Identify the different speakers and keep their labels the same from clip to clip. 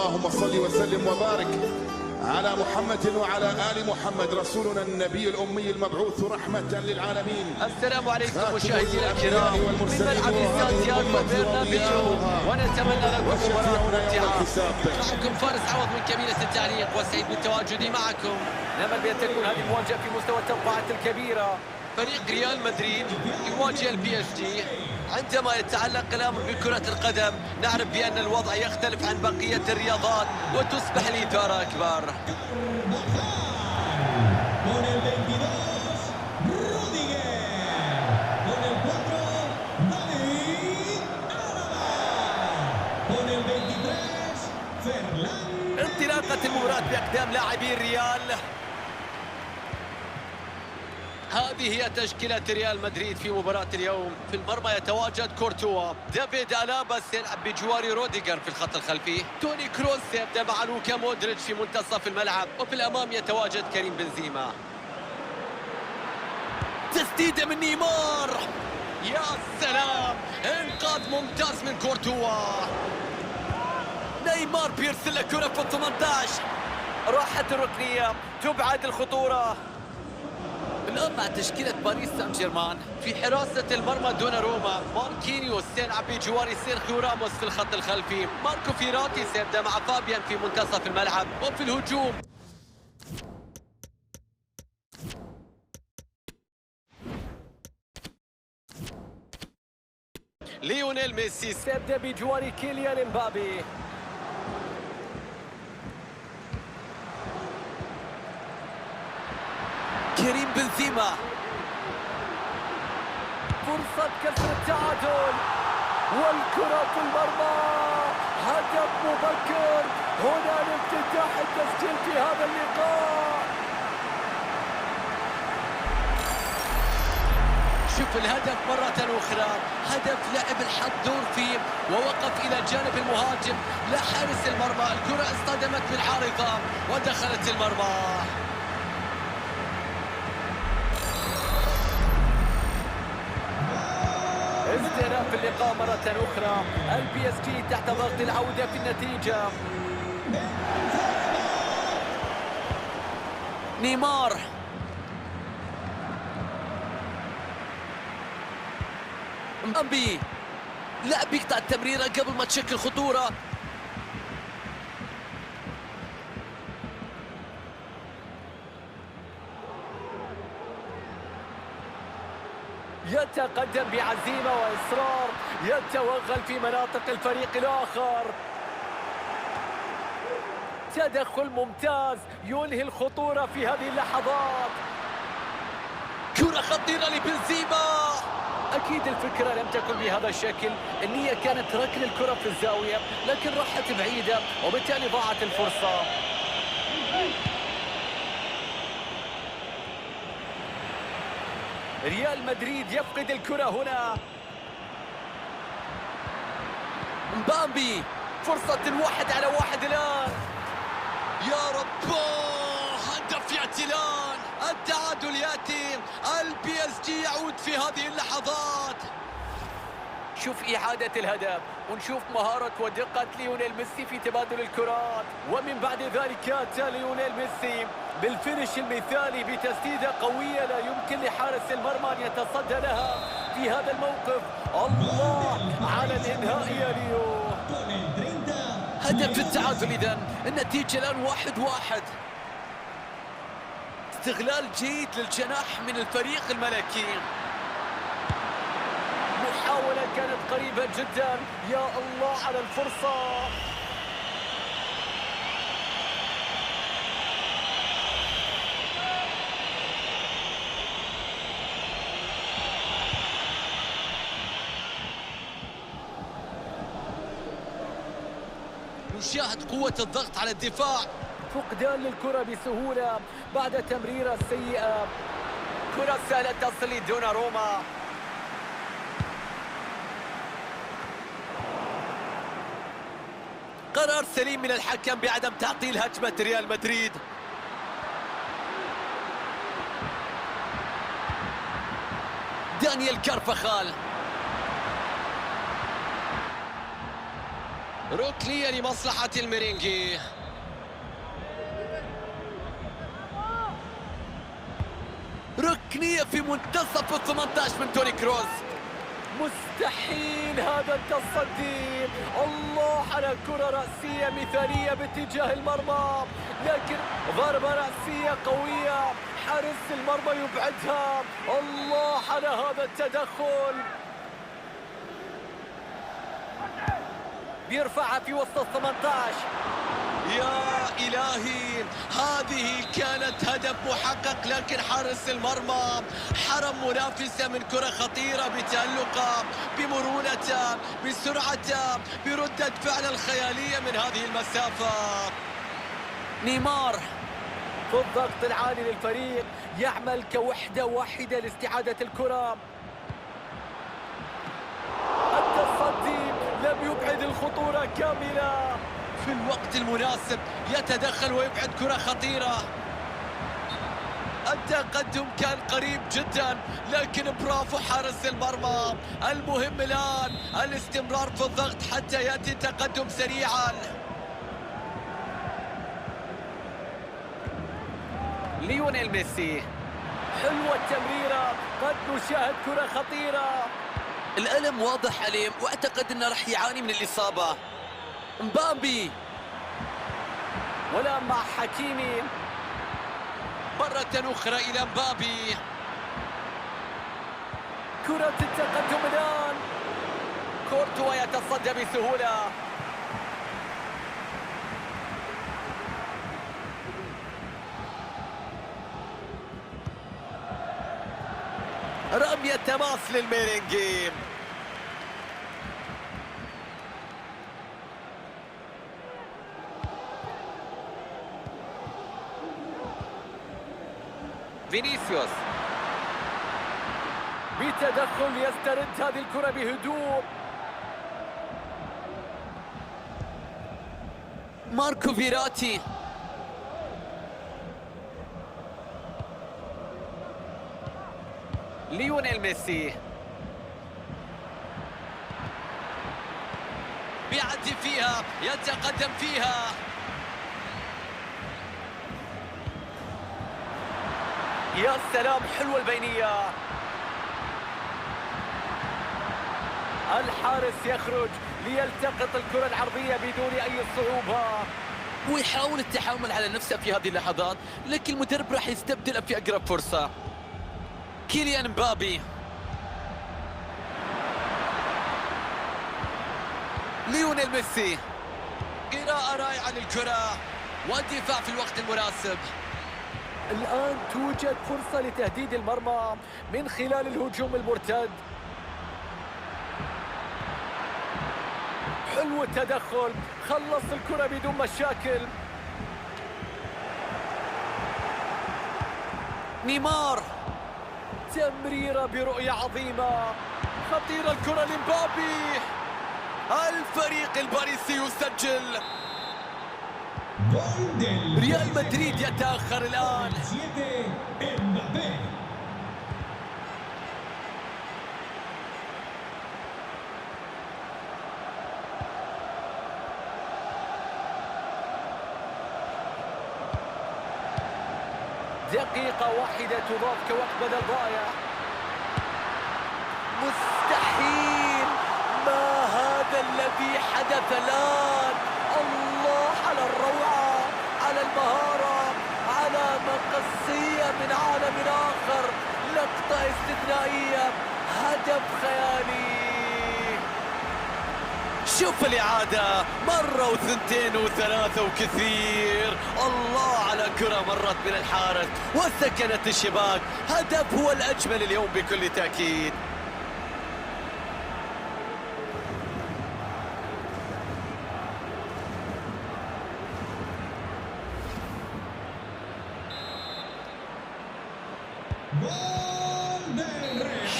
Speaker 1: اللهم صل وسلم وبارك على محمد وعلى آل محمد رسولنا النبي الأمي المبعوث رحمة للعالمين.
Speaker 2: السلام عليكم مشاهدينا الكرام من ملعب سانتياغو برنابيو، ونتمنى لكم مباراة ممتعة. معكم فارس عوض من كابينة التعليق، وسعيد بالتواجد معكم.
Speaker 3: نأمل بأن تكون هذه المواجهة في مستوى التوقعات الكبيرة.
Speaker 2: فريق ريال مدريد يواجه البي اس جي. عندما يتعلق الأمر بكرة القدم نعرف بأن الوضع يختلف عن بقية الرياضات وتصبح الإثارة أكبر.
Speaker 3: انطلاقة المباراة بأقدام لاعبي الريال.
Speaker 2: هذه هي تشكيلة ريال مدريد في مباراة اليوم. في المرمى يتواجد كورتوا، دافيد ألابا سيلعب بجوار روديجر في الخط الخلفي، توني كروس يبدأ مع لوكا مودريتش في منتصف الملعب، وفي الأمام يتواجد كريم بنزيما.
Speaker 3: تسديدة من نيمار،
Speaker 2: يا سلام، انقاذ ممتاز من كورتوا.
Speaker 3: نيمار بيرسل له كرة في 18، راحت الركنية، تبعد الخطورة.
Speaker 2: الآن مع تشكيلة باريس سان جيرمان في حراسة المرمى دوناروما، ماركينيوس سيلعب بجوار سيرخيو راموس في الخط الخلفي، ماركو فيراتي سيبدأ مع فابيان في منتصف الملعب، وفي الهجوم ليونيل ميسي
Speaker 3: سيبدأ بجوار كيليان امبابي. كريم بنزيما، فرصة كسر التعادل، والكرة في المرمى، هدف مبكر. هنا الافتتاح التسجيل في هذا اللقاء.
Speaker 2: شوف الهدف مرة أخرى، هدف لعب الحظ دور فيه، ووقف إلى جانب المهاجم لا حارس المرمى، الكرة اصطدمت بالعارضة ودخلت المرمى.
Speaker 3: استئناف اللقاء مرة أخرى، البي اس جي تحت ضغط العودة في النتيجة. نيمار، امبابي، لاعب يقطع التمريرة قبل ما تشكل خطورة. يتقدم بعزيمة وإصرار، يتوغل في مناطق الفريق الآخر. تدخل ممتاز ينهي الخطورة في هذه اللحظات.
Speaker 2: كرة خطيرة لبنزيما.
Speaker 3: أكيد الفكرة لم تكن بهذا الشكل، النية كانت ركن الكرة في الزاوية، لكن راحت بعيدة وبالتالي ضاعت الفرصة. ريال مدريد يفقد الكرة هنا. مبابي، فرصة 1-على-1 الآن.
Speaker 2: يا رب، هدف يأتي الآن، التعادل يأتي، البي اس جي يعود في هذه اللحظات.
Speaker 3: شوف إعادة الهدف، ونشوف مهارة ودقة ليونيل ميسي في تبادل الكرات، ومن بعد ذلك أتى ليونيل ميسي بالفينش المثالي بتسديدة قوية لا يمكن لحارس المرمى أن يتصدى لها في هذا الموقف. الله على الإنهاء يا ليو.
Speaker 2: هدف التعادل إذن، النتيجة الآن 1-1.
Speaker 3: استغلال جيد للجناح من الفريق الملكي. محاولة كانت قريبة جدا، يا الله على الفرصة.
Speaker 2: نشاهد قوة الضغط على الدفاع.
Speaker 3: فقدان للكرة بسهولة بعد تمريرة سيئة. كرة سهلة تصل لدوناروما. قرار سليم من الحكم بعدم تعطيل هجمة ريال مدريد. دانيال كارفاخال،
Speaker 2: ركنية لمصلحة الميرينجي. ركنية في منتصف ال 18 من توني كروس.
Speaker 3: مستحيل هذا التصدي. الله على كرة رأسية مثالية باتجاه المرمى، لكن ضربة رأسية قوية، حارس المرمى يبعدها. الله على هذا التدخل، بيرفعها في وسط ال 18.
Speaker 2: يا إلهي، هذه كانت هدف محقق، لكن حارس المرمى حرم منافسه من كرة خطيرة بتألقه، بمرونته، بسرعته، بردة فعل الخيالية من هذه المسافة.
Speaker 3: نيمار في الضغط العالي للفريق، يعمل كوحدة واحدة لاستعادة الكرة. التصدي لم يبعد الخطورة كاملة.
Speaker 2: في الوقت المناسب يتدخل ويبعد كرة خطيرة. التقدم كان قريب جدا، لكن برافو حارس المرمى. المهم الآن الاستمرار في الضغط حتى يأتي التقدم سريعا.
Speaker 3: ليونيل ميسي، حلوة التمريرة، قد نشاهد كرة خطيرة.
Speaker 2: الألم واضح عليه، واعتقد انه راح يعاني من الإصابة. مبابي،
Speaker 3: والآن مع حكيمي،
Speaker 2: مرة أخرى إلى مبابي.
Speaker 3: كرة التقدم الآن. كورتوا يتصدى بسهولة.
Speaker 2: رمية تماس للميرينجي.
Speaker 3: فينيسيوس بتدخل يسترد هذه الكرة بهدوء.
Speaker 2: ماركو فيراتي،
Speaker 3: ليونيل ميسي
Speaker 2: بيعدي فيها، يتقدم فيها.
Speaker 3: يا سلام، حلوة البينية. الحارس يخرج ليلتقط الكرة العرضية بدون أي صعوبة،
Speaker 2: ويحاول التحامل على نفسه في هذه اللحظات، لكن المدرب راح يستبدله في أقرب فرصة. كيليان مبابي، ليونيل ميسي، قراءة رائعة للكرة والدفاع في الوقت المناسب.
Speaker 3: الآن توجد فرصة لتهديد المرمى من خلال الهجوم المرتد. حلو التدخل، خلص الكرة بدون مشاكل.
Speaker 2: نيمار،
Speaker 3: تمريرة برؤية عظيمة، خطيرة الكرة لمبابي.
Speaker 2: الفريق الباريسي يسجل. ريال مدريد يتأخر الآن.
Speaker 3: دقيقة واحدة تضاف كوقت بدل ضائع. مستحيل، ما هذا الذي حدث الآن؟ الله على الروعة، على المهارة، على مقصية من عالم آخر، لقطة استثنائية، هدف خيالي.
Speaker 2: شوف الإعادة مرة وثنتين وثلاثة وكثير. الله على كرة مرت من الحارس وسكنت الشباك. هدف هو الأجمل اليوم بكل تأكيد.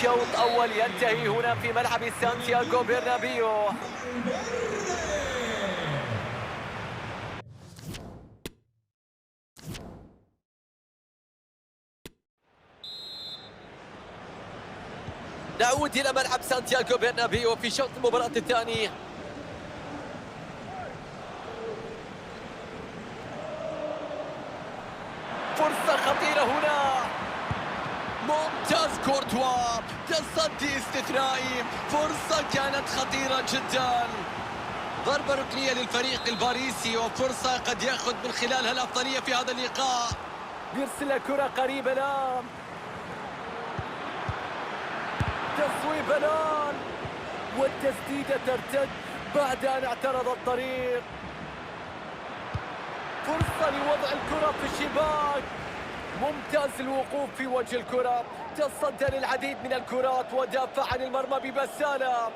Speaker 3: شوط أول ينتهي هنا في ملعب سانتياغو برنابيو.
Speaker 2: نعود إلى ملعب سانتياغو برنابيو في شوط المباراة الثاني. تيباس كورتوا، تصدي استثنائي، فرصة كانت خطيرة جدا. ضربة ركنية للفريق الباريسي وفرصة قد يأخذ من خلالها الأفضلية في هذا اللقاء.
Speaker 3: بيرسل كرة قريبة الآن، تصويب الآن والتسديدة ترتد بعد أن اعترض الطريق. فرصة لوضع الكرة في الشباك، ممتاز الوقوف في وجه الكرة، تصدى للعديد من الكرات ودافع عن المرمى ببسالة.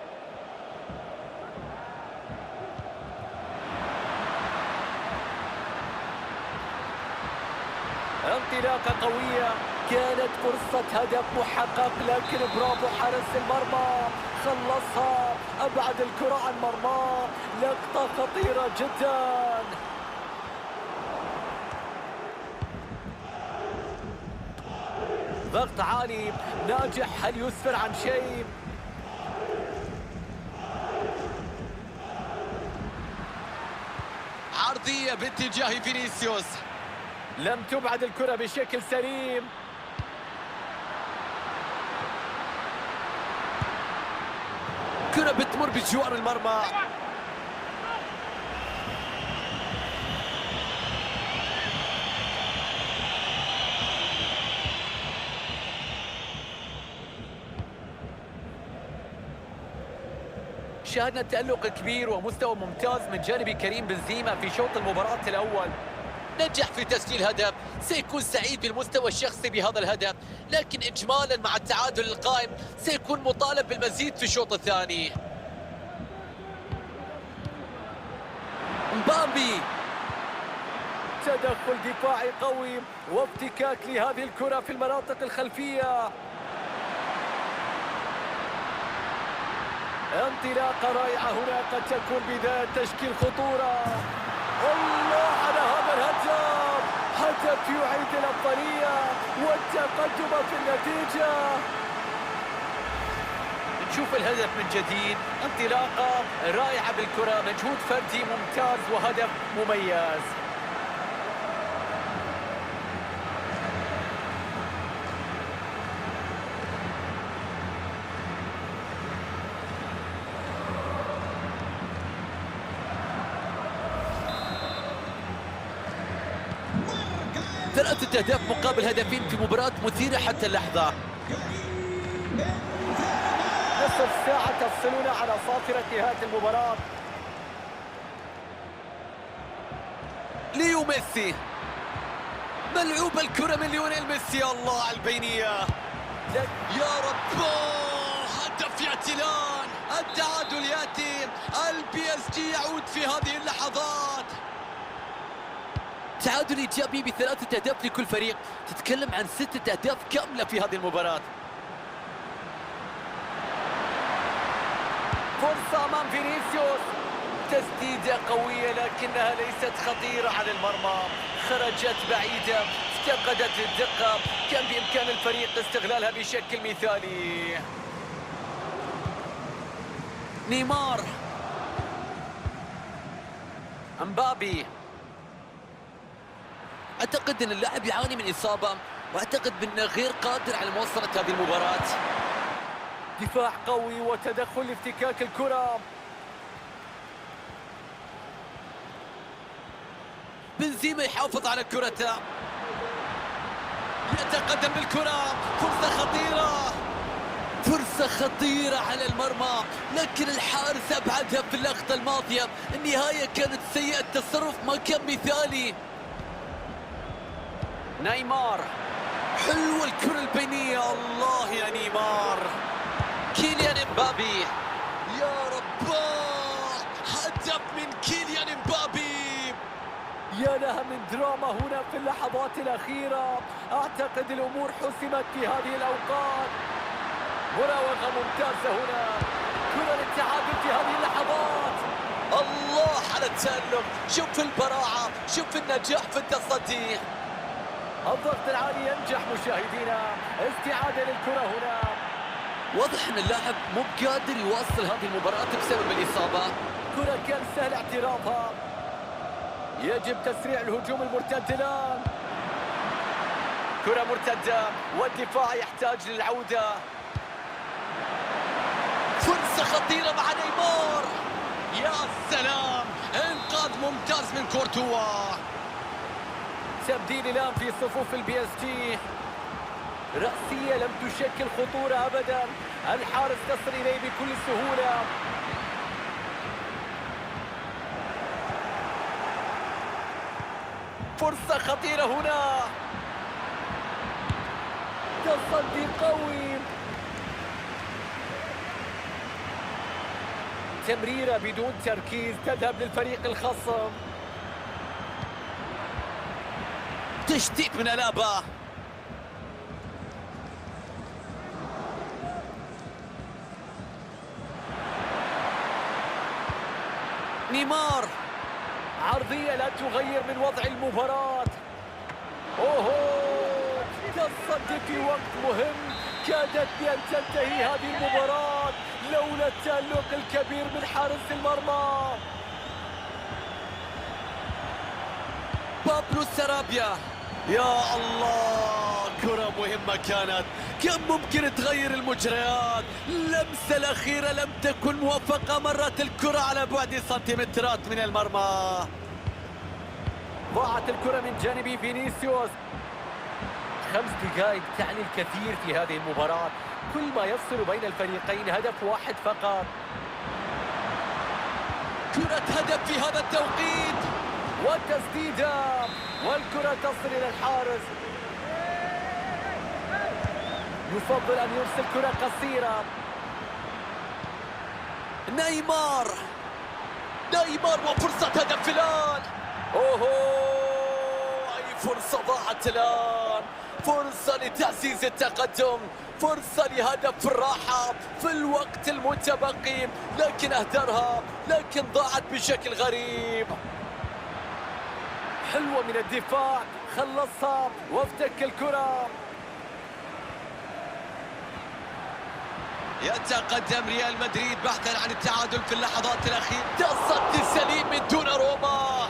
Speaker 3: انطلاقة قوية، كانت فرصة هدف محقق لكن برافو حارس المرمى، خلصها، أبعد الكرة عن مرماه، لقطة خطيرة جدا. ضغط عالي، ناجح، هل يسفر عن شيء؟
Speaker 2: عرضية باتجاه فينيسيوس،
Speaker 3: لم تبعد الكرة بشكل سليم.
Speaker 2: كرة بتمر بجوار المرمى.
Speaker 3: شاهدنا تألق كبير ومستوى ممتاز من جانب كريم بنزيما في شوط المباراة الأول.
Speaker 2: نجح في تسجيل هدف، سيكون سعيد بالمستوى الشخصي بهذا الهدف، لكن إجمالا مع التعادل القائم سيكون مطالب بالمزيد في الشوط الثاني. مبابي،
Speaker 3: تدخل دفاعي قوي وافتكاك لهذه الكرة في المناطق الخلفية. انطلاقة رائعة هنا، قد تكون بداية تشكيل خطورة. الله على هذا الهدف، هدف يعيد الأفضلية والتقدم في النتيجة. نشوف الهدف من جديد، انطلاقة رائعة بالكرة، مجهود فردي ممتاز وهدف مميز.
Speaker 2: ثلاثة أهداف مقابل هدفين في مباراة مثيرة حتى اللحظة.
Speaker 3: نصف ساعة تفصلنا على صافرة نهاية المباراة.
Speaker 2: ليو ميسي، ملعوب الكرة من ليونيل ميسي، الله على البينية، يا رب، هدف يأتي الآن، التعادل يأتي، البي اس جي يعود في هذه اللحظات. تعادل إيجابي ب3 أهداف لكل فريق، تتكلم عن 6 أهداف كاملة في هذه المباراة.
Speaker 3: فرصة أمام فينيسيوس، تسديدة قوية لكنها ليست خطيرة على المرمى، خرجت بعيدة، افتقدت الدقة، كان بإمكان الفريق استغلالها بشكل مثالي.
Speaker 2: نيمار،
Speaker 3: مبابي،
Speaker 2: أعتقد أن اللاعب يعاني من إصابة، وأعتقد بأنه غير قادر على مواصلة هذه المباراة.
Speaker 3: دفاع قوي وتدخل لافتكاك الكرة.
Speaker 2: بنزيما يحافظ على كرته، يتقدم بالكرة، فرصة خطيرة، فرصة خطيرة على المرمى، لكن الحارس أبعدها في اللقطة الماضية. النهاية كانت سيئة، التصرف ما كان مثالي.
Speaker 3: نيمار،
Speaker 2: حلوة الكرة البينية، الله يا نيمار. كيليان مبابي، يا رب، هدف من كيليان مبابي.
Speaker 3: يا لها من دراما هنا في اللحظات الأخيرة، أعتقد الأمور حسمت في هذه الأوقات. مراوغة ممتازة هنا، كرة للتعادل في هذه اللحظات.
Speaker 2: الله على التألق، شوف البراعة، شوف النجاح في التصدي.
Speaker 3: الضغط العالي ينجح مشاهدينا، استعادة للكرة هنا.
Speaker 2: واضح ان اللاعب مو قادر يواصل هذه المباراة بسبب الإصابة.
Speaker 3: كرة كان سهل اعتراضها، يجب تسريع الهجوم المرتد الآن. كرة مرتدة والدفاع يحتاج للعودة.
Speaker 2: فرصة خطيرة مع نيمار، يا سلام، انقاذ ممتاز من كورتوا.
Speaker 3: تبديل الآن في صفوف البي اس جي، رأسية لم تشكل خطورة أبدا، الحارس تصل إليه بكل سهولة. فرصة خطيرة هنا، تصدي قوي، تمريرة بدون تركيز تذهب للفريق الخصم.
Speaker 2: تشتيت من ألابا، نيمار،
Speaker 3: عرضية لا تغير من وضع المباراة. اوهو، تصدي في وقت مهم، كادت بأن تنتهي هذه المباراة لولا التألق الكبير من حارس المرمى.
Speaker 2: بابلو سرابيا، يا الله، كرة مهمة كانت، كان ممكن تغير المجريات. اللمسة الأخيرة لم تكن موفقة، مرت الكرة على بعد سنتيمترات من المرمى.
Speaker 3: ضاعت الكرة من جانب فينيسيوس. 5 دقائق تعني الكثير في هذه المباراة، كل ما يفصل بين الفريقين هدف واحد فقط.
Speaker 2: كرة هدف في هذا التوقيت،
Speaker 3: والتسديدة والكرة تصل إلى الحارس. يفضل أن يرسل كرة قصيرة.
Speaker 2: نيمار وفرصة هدف الآن.
Speaker 3: اوهو،
Speaker 2: أي فرصة ضاعت الآن، فرصة لتعزيز التقدم، فرصة لهدف الراحة في الوقت المتبقي، لكن أهدرها، لكن ضاعت بشكل غريب.
Speaker 3: حلوة من الدفاع، خلصها وافتك الكرة.
Speaker 2: يتقدم ريال مدريد بحثا عن التعادل في اللحظات الأخيرة. تصدي سليم من دون روما.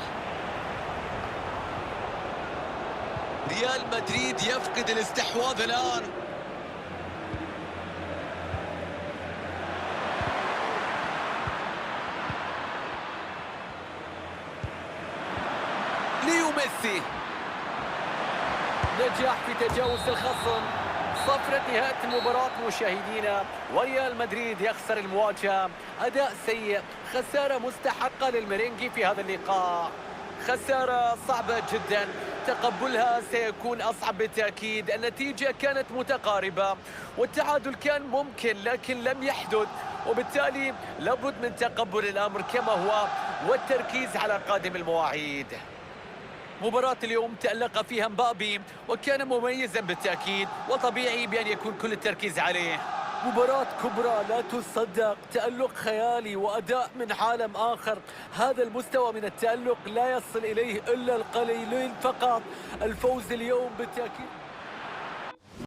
Speaker 2: ريال مدريد يفقد الاستحواذ الآن. ليو ميسي،
Speaker 3: نجاح في تجاوز الخصم. صفرة نهاية المباراة مشاهدينا، وريال مدريد يخسر المواجهة. أداء سيء، خسارة مستحقة للميرينجي في هذا اللقاء، خسارة صعبة جدا، تقبلها سيكون أصعب بالتأكيد. النتيجة كانت متقاربة والتعادل كان ممكن لكن لم يحدث، وبالتالي لابد من تقبل الأمر كما هو والتركيز على قادم المواعيد. مباراة اليوم تألق فيها مبابي وكان مميزا بالتأكيد، وطبيعي بأن يكون كل التركيز عليه. مباراة كبرى لا تصدق، تألق خيالي وأداء من عالم آخر. هذا المستوى من التألق لا يصل إليه إلا القليلين فقط. الفوز اليوم بالتأكيد